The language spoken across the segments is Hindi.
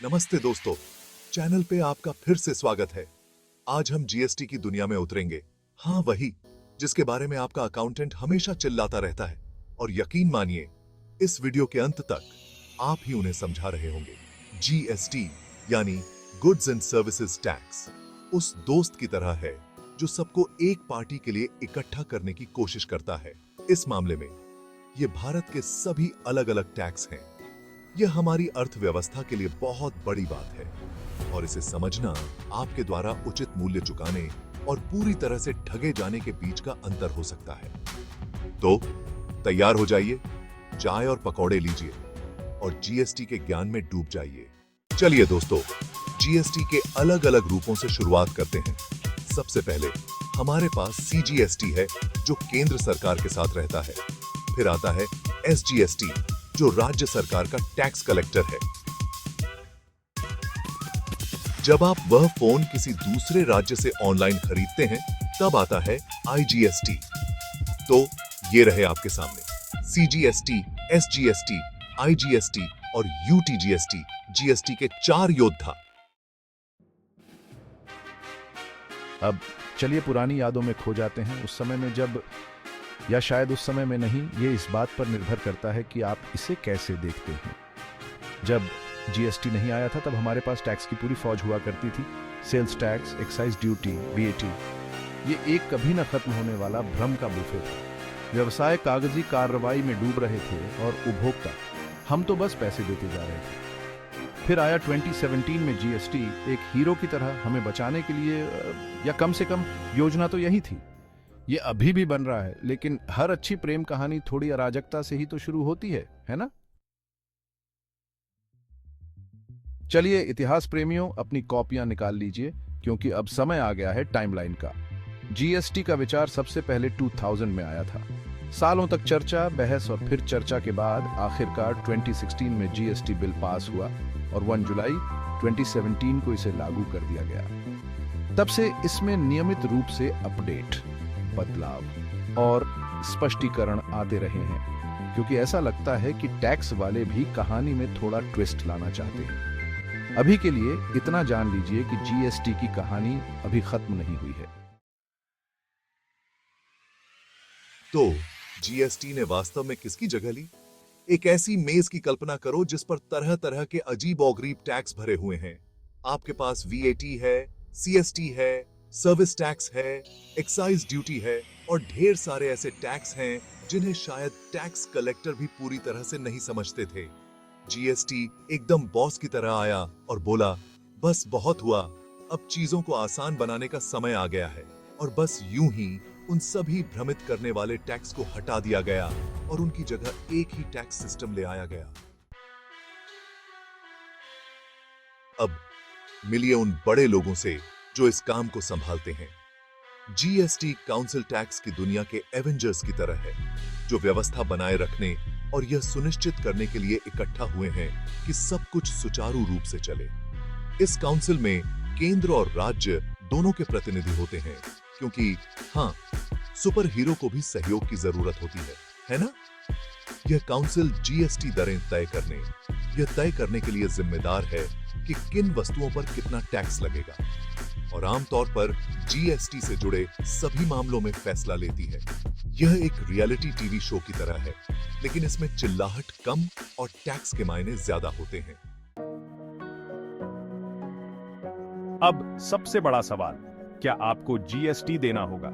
नमस्ते दोस्तों, चैनल पे आपका फिर से स्वागत है। आज हम जीएसटी की दुनिया में उतरेंगे। हाँ, वही जिसके बारे में आपका अकाउंटेंट हमेशा चिल्लाता रहता है। और यकीन मानिए, इस वीडियो के अंत तक आप ही उन्हें समझा रहे होंगे। जीएसटी यानी गुड्स एंड सर्विसेज टैक्स उस दोस्त की तरह है जो सबको एक पार्टी के लिए इकट्ठा करने की कोशिश करता है। इस मामले में ये भारत के सभी अलग अलग टैक्स हैं। यह हमारी अर्थव्यवस्था के लिए बहुत बड़ी बात है और इसे समझना आपके द्वारा उचित मूल्य चुकाने और पूरी तरह से ठगे जाने के बीच का अंतर हो सकता है। तो तैयार हो जाइए, चाय और पकौड़े लीजिए और जीएसटी के ज्ञान में डूब जाइए। चलिए दोस्तों, जीएसटी के अलग अलग रूपों से शुरुआत करते हैं। सबसे पहले हमारे पास सीजीएसटी है जो केंद्र सरकार के साथ रहता है। फिर आता है एसजीएसटी जो राज्य सरकार का टैक्स कलेक्टर है। जब आप वह फोन किसी दूसरे राज्य से ऑनलाइन खरीदते हैं तब आता है आईजीएसटी। तो ये रहे आपके सामने सीजीएसटी, एसजीएसटी, आईजीएसटी और यूटीजीएसटी, जीएसटी के 4 योद्धा। अब चलिए पुरानी यादों में खो जाते हैं, उस समय में जब, या शायद उस समय में नहीं, ये इस बात पर निर्भर करता है कि आप इसे कैसे देखते हैं। जब जीएसटी नहीं आया था तब हमारे पास टैक्स की पूरी फौज हुआ करती थी। Sales tax, excise duty, VAT, ये एक कभी न खत्म होने वाला भ्रम का बुफे था। व्यवसाय कागजी कार्रवाई में डूब रहे थे और उपभोक्ता, हम तो बस पैसे देते जा रहे थे। फिर आया 2017 में जीएसटी, एक हीरो की तरह हमें बचाने के लिए, या कम से कम योजना तो यही थी। ये अभी भी बन रहा है, लेकिन हर अच्छी प्रेम कहानी थोड़ी अराजकता से ही तो शुरू होती है ना? चलिए इतिहास प्रेमियों, अपनी कॉपियां निकाल लीजिए, क्योंकि अब समय आ गया है टाइमलाइन का। जीएसटी का विचार सबसे पहले 2000 में आया था। सालों तक चर्चा, बहस और फिर चर्चा के बाद आखिरकार 2016 में जीएसटी बिल पास हुआ और 1 जुलाई 2017 को इसे लागू कर दिया गया। तब से इसमें नियमित रूप से अपडेट, बदलाव और स्पष्टीकरण आते रहे हैं, क्योंकि ऐसा लगता है कि टैक्स वाले भी कहानी में थोड़ा ट्विस्ट लाना चाहते हैं। अभी के लिए इतना जान लीजिए कि जीएसटी की कहानी अभी खत्म नहीं हुई है। तो जीएसटी ने वास्तव में किसकी जगह ली? एक ऐसी मेज की कल्पना करो जिस पर तरह तरह के अजीब-ओ-गरीब टैक्स भरे हुए हैं। आपके पास वीएटी है, सीएसटी है, सर्विस टैक्स है, एक्साइज ड्यूटी है और ढेर सारे ऐसे टैक्स हैं जिन्हें शायद टैक्स कलेक्टर भी पूरी तरह से नहीं समझते थे। जीएसटी एकदम बॉस की तरह आया और बोला, बस बहुत हुआ, अब चीजों को आसान बनाने का समय आ गया है। और बस यूं ही उन सभी भ्रमित करने वाले टैक्स को हटा दिया गया और उनकी जगह एक ही टैक्स सिस्टम ले आया गया। अब मिलिए उन बड़े लोगों से जो इस काम को संभालते हैं। जीएसटी काउंसिल टैक्स की दुनिया के एवेंजर्स की तरह है, जो व्यवस्था बनाए रखने और यह सुनिश्चित करने के लिए इकट्ठा हुए हैं कि सब कुछ सुचारू रूप से चले। इस काउंसिल में केंद्र और राज्य दोनों के प्रतिनिधि होते हैं, क्योंकि हाँ, सुपर हीरो को भी सहयोग की जरूरत होती है ना? यह काउंसिल जीएसटी दरें यह तय करने के लिए जिम्मेदार है कि किन वस्तुओं पर कितना टैक्स लगेगा और आमतौर पर जीएसटी से जुड़े सभी मामलों में फैसला लेती है। यह एक रियलिटी टीवी शो की तरह है, लेकिन इसमें चिल्लाहट कम और टैक्स के मायने ज्यादा होते हैं। अब सबसे बड़ा सवाल, क्या आपको जीएसटी देना होगा?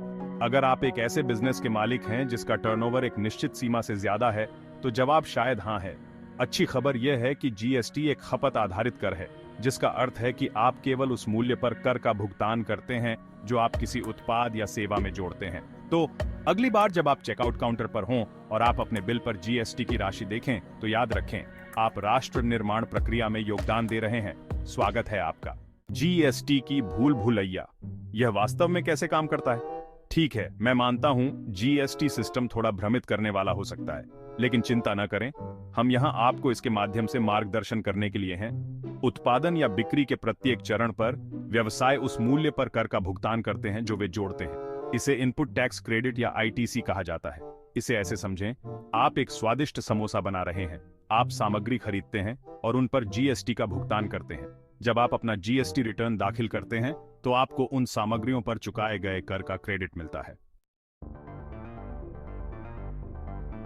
अगर आप एक ऐसे बिजनेस के मालिक हैं जिसका टर्नओवर एक निश्चित सीमा से ज्यादा है, तो जवाब शायद हाँ है। अच्छी खबर यह है कि जीएसटी एक खपत आधारित कर है, जिसका अर्थ है कि आप केवल उस मूल्य पर कर का भुगतान करते हैं जो आप किसी उत्पाद या सेवा में जोड़ते हैं। तो अगली बार जब आप चेकआउट काउंटर पर हों और आप अपने बिल पर जीएसटी की राशि देखें, तो याद रखें, आप राष्ट्र निर्माण प्रक्रिया में योगदान दे रहे हैं। स्वागत है आपका। जीएसटी की भूल भुलैया, यह वास्तव में कैसे काम करता है? ठीक है, मैं मानता हूं जीएसटी सिस्टम थोड़ा भ्रमित करने वाला हो सकता है, लेकिन चिंता न करें, हम यहां आपको इसके माध्यम से मार्गदर्शन करने के लिए हैं। उत्पादन या बिक्री के प्रत्येक चरण पर व्यवसाय उस मूल्य पर कर का भुगतान करते हैं जो वे जोड़ते हैं। इसे इनपुट टैक्स क्रेडिट या आईटीसी कहा जाता है। इसे ऐसे समझें, आप एक स्वादिष्ट समोसा बना रहे हैं। आप सामग्री खरीदते हैं और उन पर जीएसटी का भुगतान करते हैं। जब आप अपना जीएसटी रिटर्न दाखिल करते हैं तो आपको उन सामग्रियों पर चुकाए गए कर का क्रेडिट मिलता है।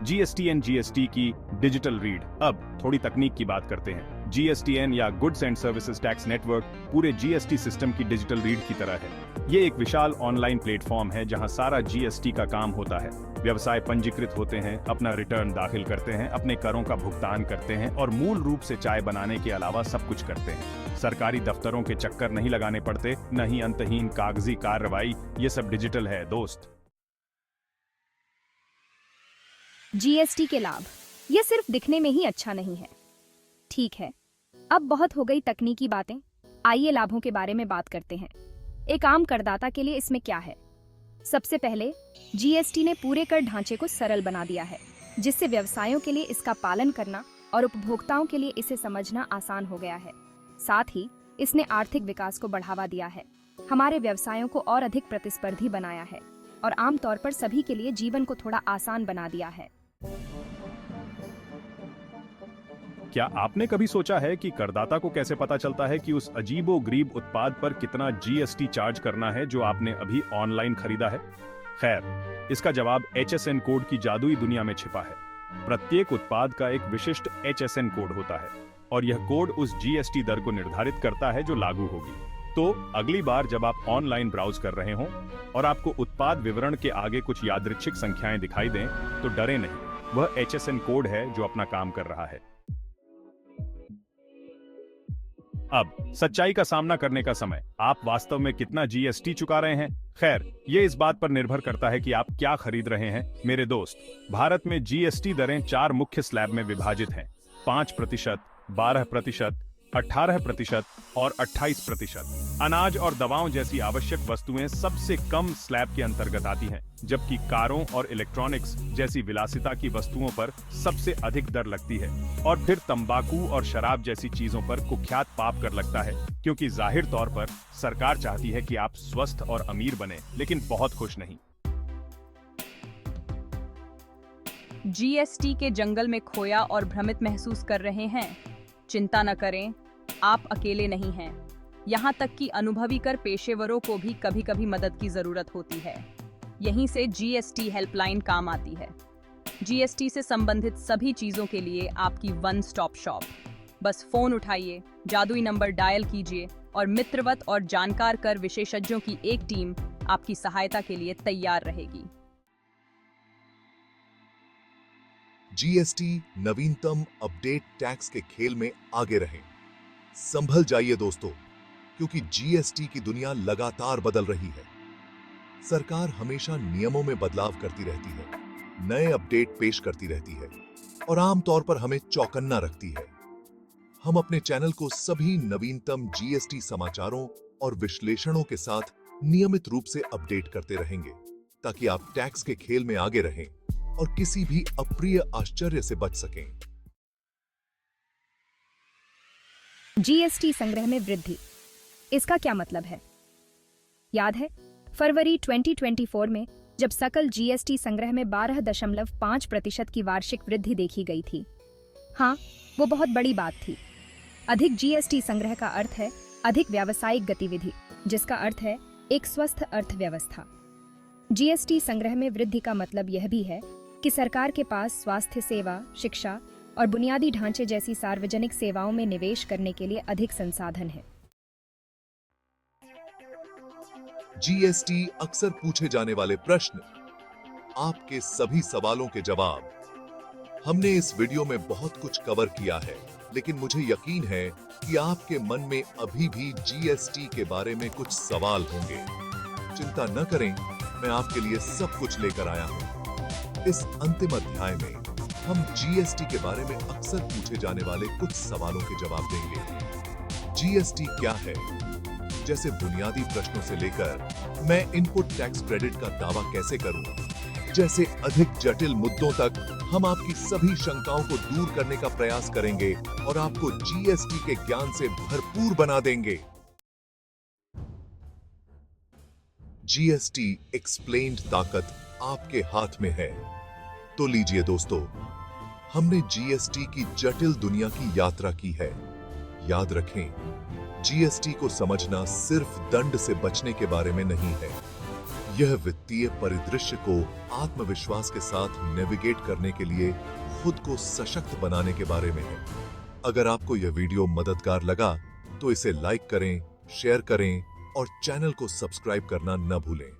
जीएसटीएन जीएसटी की डिजिटल रीड। अब थोड़ी तकनीक की बात करते हैं। जीएसटीएन या goods and services tax network पूरे जीएसटी सिस्टम की डिजिटल रीड की तरह है। ये एक विशाल ऑनलाइन प्लेटफॉर्म है जहां सारा जीएसटी का काम होता है। व्यवसाय पंजीकृत होते हैं, अपना रिटर्न दाखिल करते हैं, अपने करों का भुगतान करते हैं और मूल रूप से चाय बनाने के अलावा सब कुछ करते हैं। सरकारी दफ्तरों के चक्कर नहीं लगाने पड़ते, न ही अंतहीन कागजी कार्रवाई। ये सब डिजिटल है दोस्त। जीएसटी के लाभ। ये सिर्फ दिखने में ही अच्छा नहीं है। ठीक है, अब बहुत हो गई तकनीकी बातें, आइए लाभों के बारे में बात करते हैं। एक आम करदाता के लिए इसमें क्या है? सबसे पहले, जीएसटी ने पूरे कर ढांचे को सरल बना दिया है, जिससे व्यवसायों के लिए इसका पालन करना और उपभोक्ताओं के लिए इसे समझना आसान हो गया है। साथ ही इसने आर्थिक विकास को बढ़ावा दिया है, हमारे व्यवसायों को और अधिक प्रतिस्पर्धी बनाया है और आमतौर पर सभी के लिए जीवन को थोड़ा आसान बना दिया है। क्या आपने कभी सोचा है कि करदाता को कैसे पता चलता है कि उस अजीबो-गरीब उत्पाद पर कितना जीएसटी चार्ज करना है जो आपने अभी ऑनलाइन खरीदा है? खैर, इसका जवाब HSN कोड की जादुई दुनिया में छिपा है। प्रत्येक उत्पाद का एक विशिष्ट HSN कोड होता है और यह कोड उस जीएसटी दर को निर्धारित करता है जो लागू होगी। तो अगली बार जब आप ऑनलाइन ब्राउज कर रहे हों और आपको उत्पाद विवरण के आगे कुछ यादृच्छिक संख्याएं दिखाई दें, तो डरे नहीं, वह HSN कोड है जो अपना काम कर रहा है। अब सच्चाई का सामना करने का समय। आप वास्तव में कितना जीएसटी चुका रहे हैं? खैर, ये इस बात पर निर्भर करता है कि आप क्या खरीद रहे हैं मेरे दोस्त। भारत में जीएसटी दरें 4 मुख्य स्लैब में विभाजित हैं: 5%, 12%, 18% और 28%। अनाज और दवाओं जैसी आवश्यक वस्तुएं सबसे कम स्लैब के अंतर्गत आती हैं, जबकि कारों और इलेक्ट्रॉनिक्स जैसी विलासिता की वस्तुओं पर सबसे अधिक दर लगती है। और फिर तंबाकू और शराब जैसी चीजों पर कुख्यात पाप कर लगता है, क्योंकि जाहिर तौर पर सरकार चाहती है कि आप स्वस्थ और अमीर बने, लेकिन बहुत खुश नहीं। जीएसटी के जंगल में खोया और भ्रमित महसूस कर रहे हैं? चिंता न करें, आप अकेले नहीं हैं। यहाँ तक कि अनुभवी कर पेशेवरों को भी कभी-कभी मदद की जरूरत होती है। यहीं से जीएसटी हेल्पलाइन काम आती है। जीएसटी से संबंधित सभी चीजों के लिए आपकी वन स्टॉप शॉप। बस फोन उठाइए, जादुई नंबर डायल कीजिए और मित्रवत और जानकार कर विशेषज्ञों की एक टीम आपकी सहायता के लिए तैयार रहेगी। जीएसटी नवीनतम अपडेट टैक्स के खेल में आगे रहें। संभल जाइए दोस्तों, क्योंकि जीएसटी की दुनिया लगातार बदल रही है। सरकार हमेशा नियमों में बदलाव करती रहती है, नए अपडेट पेश करती रहती है और आमतौर पर हमें चौकन्ना रखती है। हम अपने चैनल को सभी नवीनतम जीएसटी समाचारों और विश्लेषणों के साथ नियमित रूप से अपडेट करते रहेंगे, ताकि आप टैक्स के खेल में आगे रहें और किसी भी अप्रिय आश्चर्य से बच सकें। जीएसटी संग्रह में वृद्धि, इसका क्या मतलब है? याद है फरवरी 2024 में जब सकल जीएसटी संग्रह में 12.5% की वार्षिक वृद्धि देखी गई थी। हाँ, वो बहुत बड़ी बात थी। अधिक जीएसटी संग्रह का अर्थ है अधिक व्यावसायिक गतिविधि, जिसका अर्थ है एक स्वस्थ अर्थव्यवस्था। जीएसटी संग्रह में वृद्धि का मतलब यह भी है कि सरकार के पास स्वास्थ्य सेवा, शिक्षा और बुनियादी ढांचे जैसी सार्वजनिक सेवाओं में निवेश करने के लिए अधिक संसाधन है। जीएसटी अक्सर पूछे जाने वाले प्रश्न, आपके सभी सवालों के जवाब। हमने इस वीडियो में बहुत कुछ कवर किया है, लेकिन मुझे यकीन है कि आपके मन में अभी भी जीएसटी के बारे में कुछ सवाल होंगे। चिंता न करें, मैं आपके लिए सब कुछ लेकर आया हूं। इस अंतिम अध्याय में हम जीएसटी के बारे में अक्सर पूछे जाने वाले कुछ सवालों के जवाब देंगे। जीएसटी क्या है? जैसे बुनियादी प्रश्नों से लेकर मैं इनपुट टैक्स क्रेडिट का दावा कैसे करूं, जैसे अधिक जटिल मुद्दों तक हम आपकी सभी शंकाओं को दूर करने का प्रयास करेंगे और आपको जीएसटी के ज्ञान से भरपूर बना देंगे। जीएसटी एक्सप्लेन्ड ताकत आपके हाथ में है। तो लीजिए दोस्तों, हमने जीएसटी की जटिल दुनिया की यात्रा की है। याद रखें, जीएसटी को समझना सिर्फ दंड से बचने के बारे में नहीं है। यह वित्तीय परिदृश्य को आत्मविश्वास के साथ नेविगेट करने के लिए खुद को सशक्त बनाने के बारे में है। अगर आपको यह वीडियो मददगार लगा तो इसे लाइक करें, शेयर करें और चैनल को सब्सक्राइब करना न भूलें।